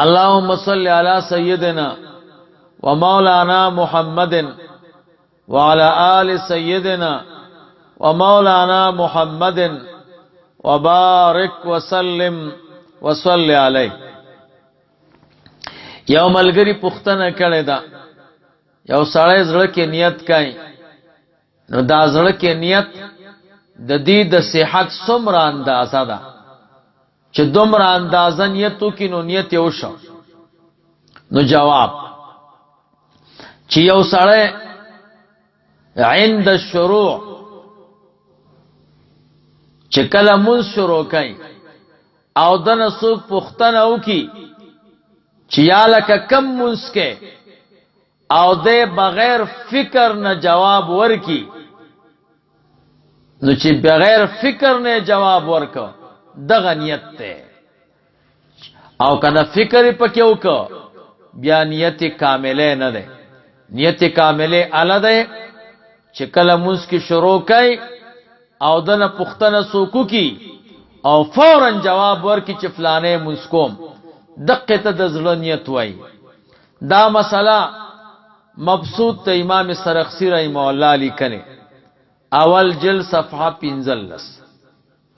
اللهم صل على سيدنا ومولانا محمد وعلى آل سيدنا ومولانا محمد وبارك وسلم وصل عليه. یو ملګری پوښتنه کړې ده، یو سړی زړه کې نیت کوي، نو دا زړه کې نیت د دې د صحت څومره اندازه ده چې دومره اندازه نیت وکړي نو نیت یې وشو. نو جواب چې یو سړی عند الشروع چې کله مونږ شروع کوي او دنه څوک پوښتنه وکړي چې یا لکه کم مونږ کې او دې بغیر فکر نه جواب ورکي، نو چې بغیر فکر نه جواب ورکو دغه نیت ته، او کله فکر پکې وکړو بیا نیت کامله نه ده. نیت کامله اله ده چې کله موږ کې شروع کړي او دنه پښتنه سوکو کی او فورا جواب ورکي چې فلانه موږ کوم، دقه ته د زړه نیت وای. دا مسله مبسوط ته امام سرخسی رحمه الله لیکلی، اول جلد صفحه 15.